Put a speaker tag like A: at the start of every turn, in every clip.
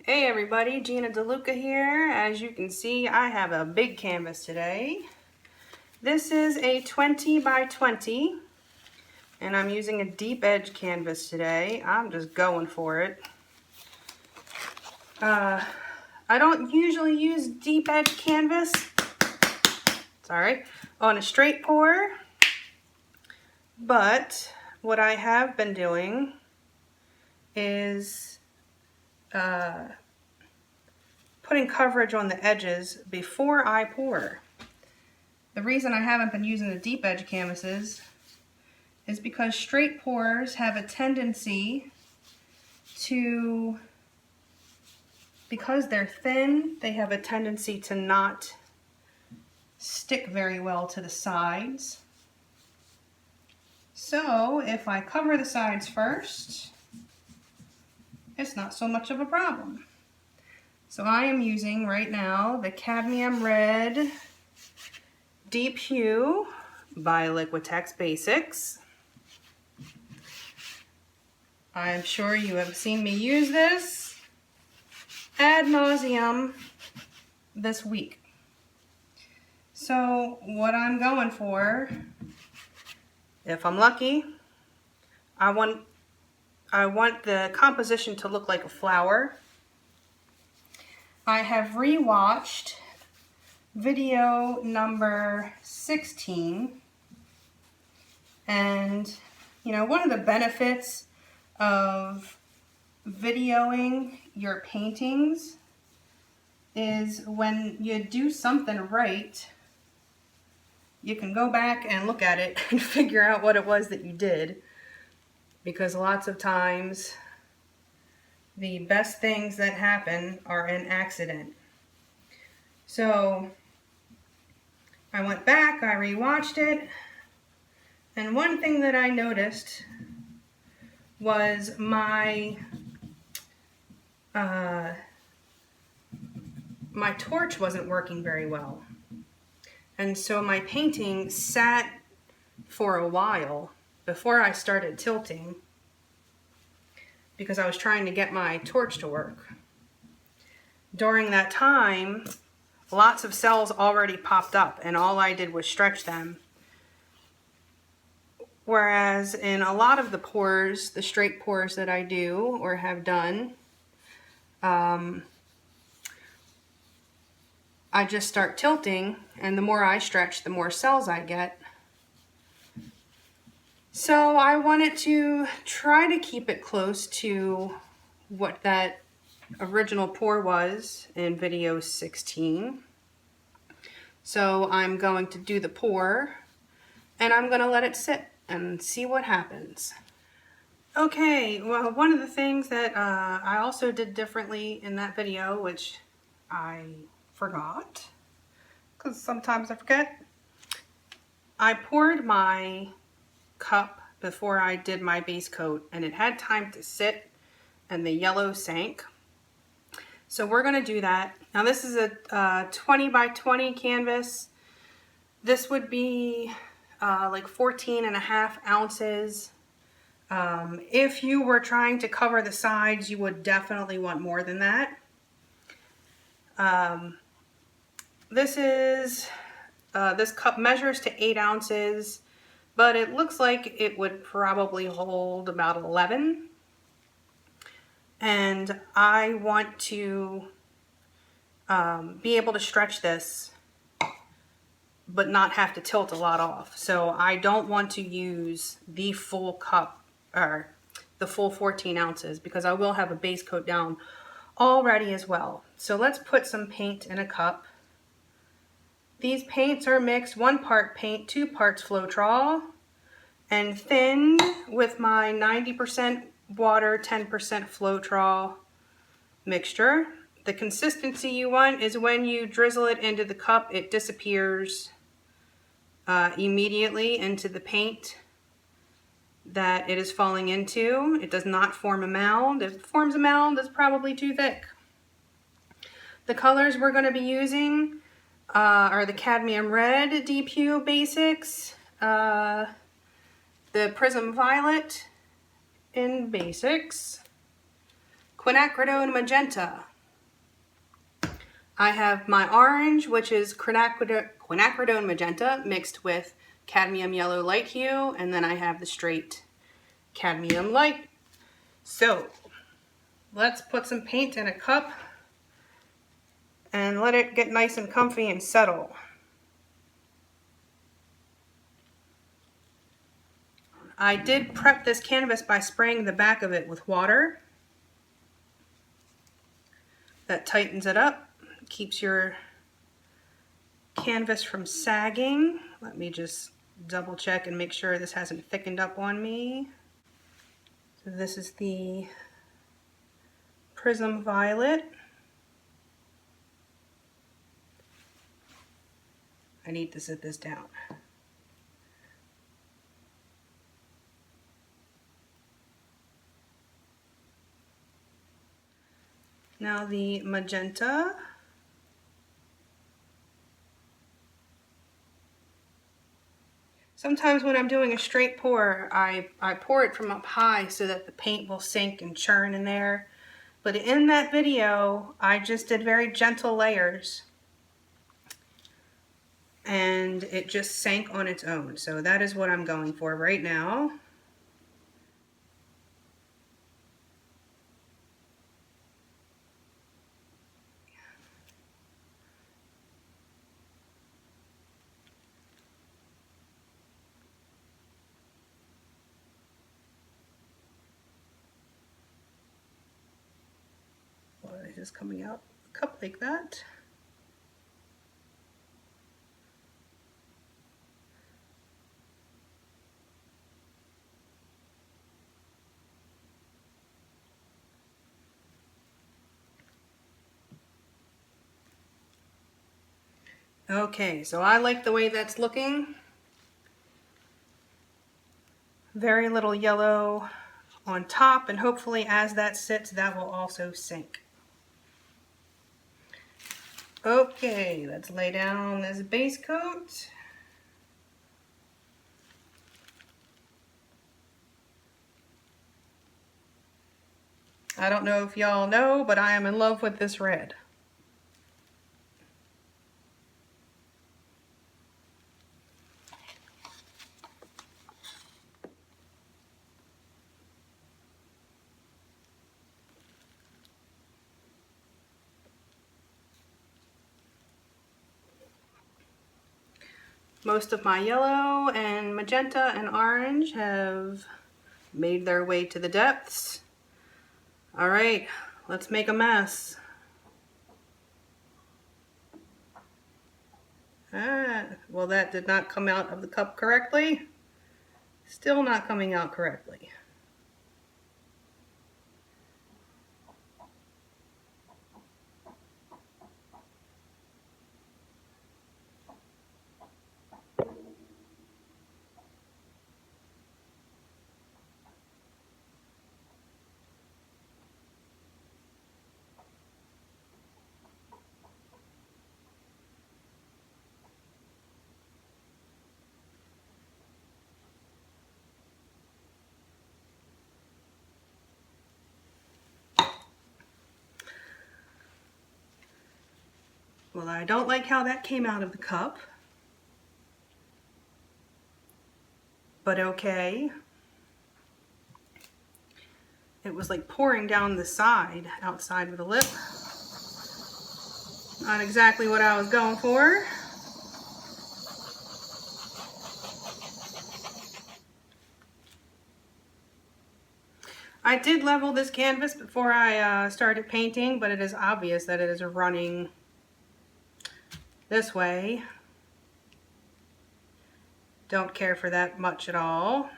A: Hey everybody, Gina DeLuca here. As you can see, I have a big canvas today. This is a 20 by 20, and I'm using a deep edge canvas today. I'm just going for it. I don't usually use deep edge canvas, on a straight pour, but what I have been doing is putting coverage on the edges before I pour. The reason I haven't been using the deep edge canvases is because straight pours have a tendency to, because they're thin, they have a tendency to not stick very well to the sides. So if I cover the sides first, it's not so much of a problem. So I am using right now the Cadmium Red Deep Hue by Liquitex Basics. I'm sure you have seen me use this ad nauseum this week. So what I'm going for, if I'm lucky, I want the composition to look like a flower. I have rewatched video number 16, and one of the benefits of videoing your paintings is when you do something right, you can go back and look at it and figure out what it was that you did, because lots of times the best things that happen are an accident. So I went back, I rewatched it, and one thing that I noticed was my torch wasn't working very well. And so my painting sat for a while before I started tilting, because I was trying to get my torch to work. During that time, lots of cells already popped up, and all I did was stretch them. Whereas in a lot of the pours, the straight pours that I do or have done, I just start tilting, and the more I stretch, the more cells I get. So I wanted to try to keep it close to what that original pour was in video 16. So I'm going to do the pour, and I'm going to let it sit and see what happens. Okay, well, one of the things that I also did differently in that video, which I forgot, because sometimes I forget, I poured my cup before I did my base coat, and it had time to sit and the yellow sank. So we're going to do that. Now this is a 20 by 20 canvas. This would be like 14.5 ounces. If you were trying to cover the sides, you would definitely want more than that. This cup measures to 8 ounces, but it looks like it would probably hold about 11. And I want to be able to stretch this, but not have to tilt a lot off. So I don't want to use the full cup, or the full 14 ounces, because I will have a base coat down already as well. So let's put some paint in a cup. These paints are mixed 1 part paint, 2 parts Floetrol, and thinned with my 90% water, 10% Floetrol mixture. The consistency you want is when you drizzle it into the cup, it disappears immediately into the paint that it is falling into. It does not form a mound. If it forms a mound, it's probably too thick. The colors we're going to be using are the Cadmium Red Deep Hue Basics, the Prism Violet in Basics, Quinacridone Magenta I have my orange, which is Quinacridone Magenta mixed with Cadmium Yellow Light hue, and then I have the straight Cadmium Light. So let's put some paint in a cup and let it get nice and comfy and settle. I did prep this canvas by spraying the back of it with water. That tightens it up, keeps your canvas from sagging. Let me just double check and make sure this hasn't thickened up on me. So this is the Prism Violet. I need to sit this down. Now the magenta. Sometimes when I'm doing a straight pour, I pour it from up high so that the paint will sink and churn in there. But in that video, I just did very gentle layers. And it just sank on its own. So that is what I'm going for right now. It is coming out a cup like that. Okay, so I like the way that's looking. Very little yellow on top, and hopefully as that sits, that will also sink. Okay, let's lay down this base coat. I don't know if y'all know, but I am in love with this red. Most of my yellow and magenta and orange have made their way to the depths. All right, let's make a mess. Well, that did not come out of the cup correctly. Still not coming out correctly. Well, I don't like how that came out of the cup, but okay. It was like pouring down the side, outside of the lip. Not exactly what I was going for. I did level this canvas before I started painting, but it is obvious that it is running this way. Don't care for that much at all.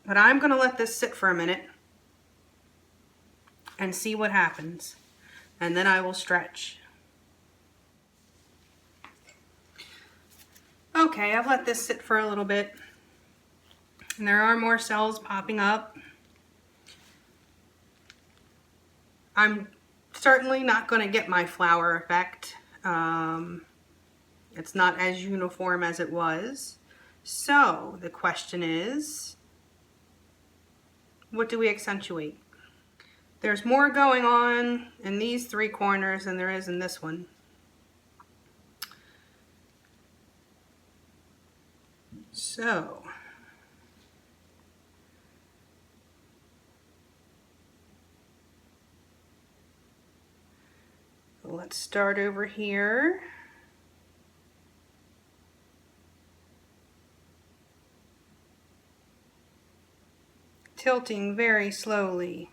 A: But I'm going to let this sit for a minute and see what happens. And then I will stretch. Okay, I've let this sit for a little bit. And there are more cells popping up. I'm certainly not going to get my flower effect. It's not as uniform as it was. So the question is, what do we accentuate? There's more going on in these three corners than there is in this one. So let's start over here. Tilting very slowly.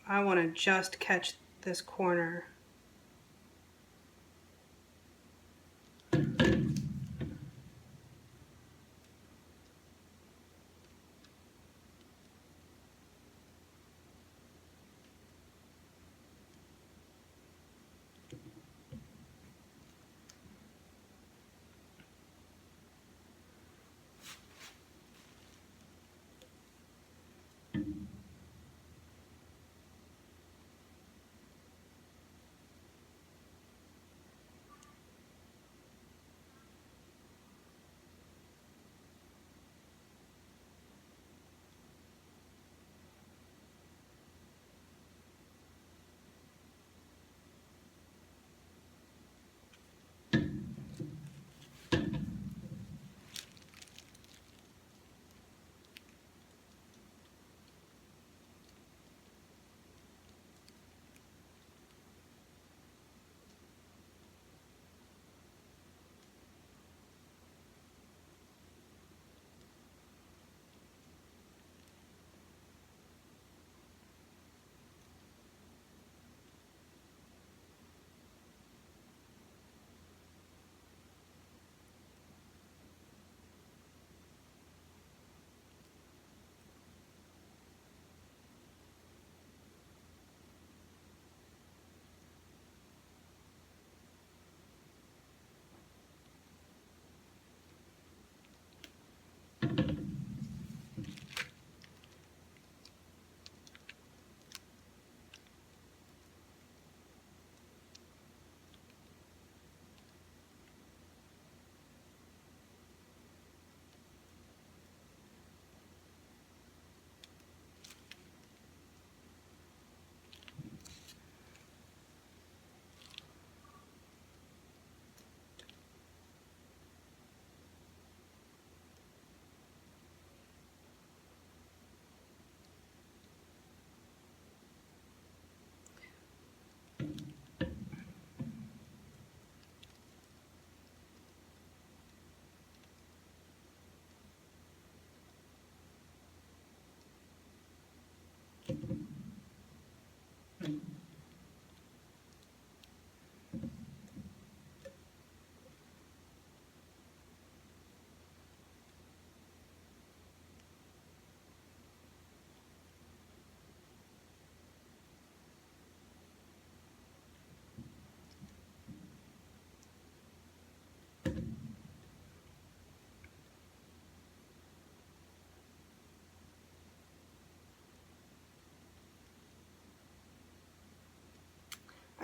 A: I want to just catch this corner.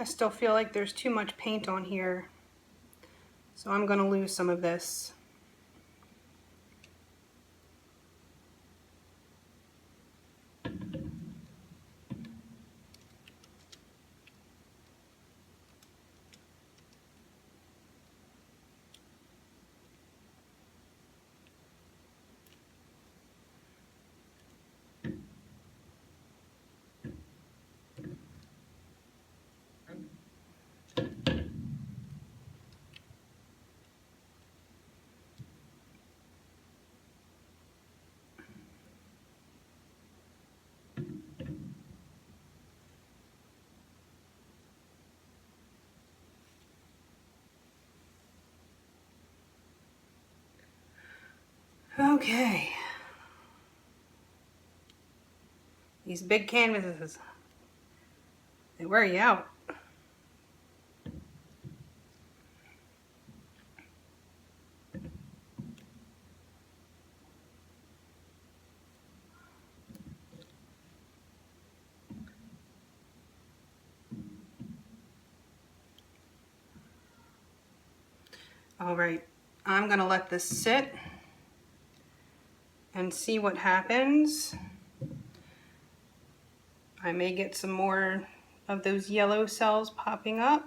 A: I still feel like there's too much paint on here, so I'm going to lose some of this. Okay. These big canvases, they wear you out. All right, I'm gonna let this sit and see what happens. I may get some more of those yellow cells popping up.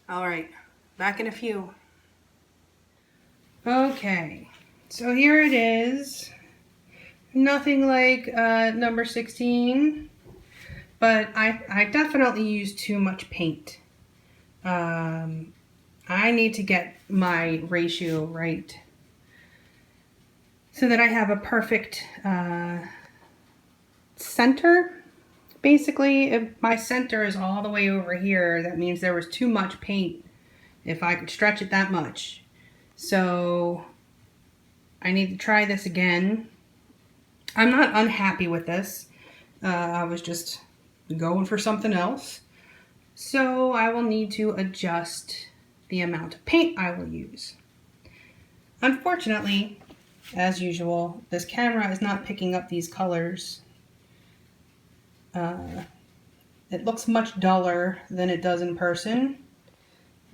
A: All right, back in a few. Okay, so here it is. Nothing like number 16, but I definitely used too much paint. I need to get my ratio right so that I have a perfect center. Basically, if my center is all the way over here, that means there was too much paint if I could stretch it that much. So I need to try this again. I'm not unhappy with this. I was just going for something else. So I will need to adjust the amount of paint I will use. Unfortunately, as usual, this camera is not picking up these colors. It looks much duller than it does in person.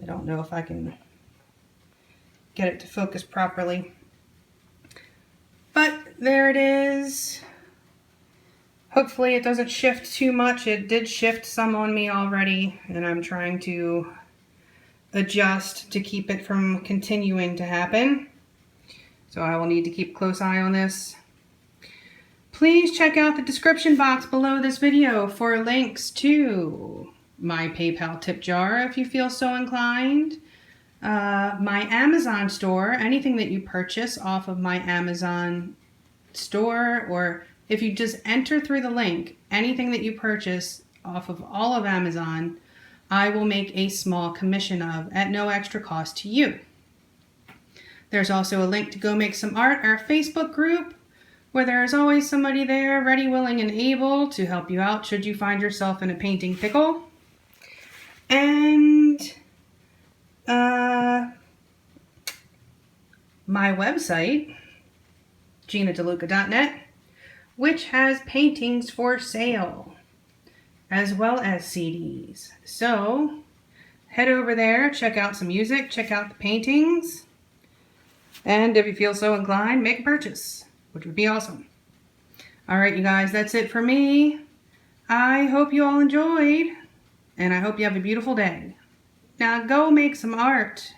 A: I don't know if I can get it to focus properly. But there it is. Hopefully it doesn't shift too much. It did shift some on me already, and I'm trying to adjust to keep it from continuing to happen. So I will need to keep a close eye on this. Please check out the description box below this video for links to my PayPal tip jar if you feel so inclined, my Amazon store, anything that you purchase off of my Amazon store, or if you just enter through the link, anything that you purchase off of all of Amazon, I will make a small commission of at no extra cost to you. There's also a link to Go Make Some Art, our Facebook group, where there is always somebody there ready, willing, and able to help you out should you find yourself in a painting pickle. And my website, GinaDeLuca.net, which has paintings for sale, as well as CDs. So head over there, check out some music, check out the paintings, and if you feel so inclined, make a purchase, which would be awesome. All right, you guys, that's it for me. I hope you all enjoyed, and I hope you have a beautiful day. Now go make some art.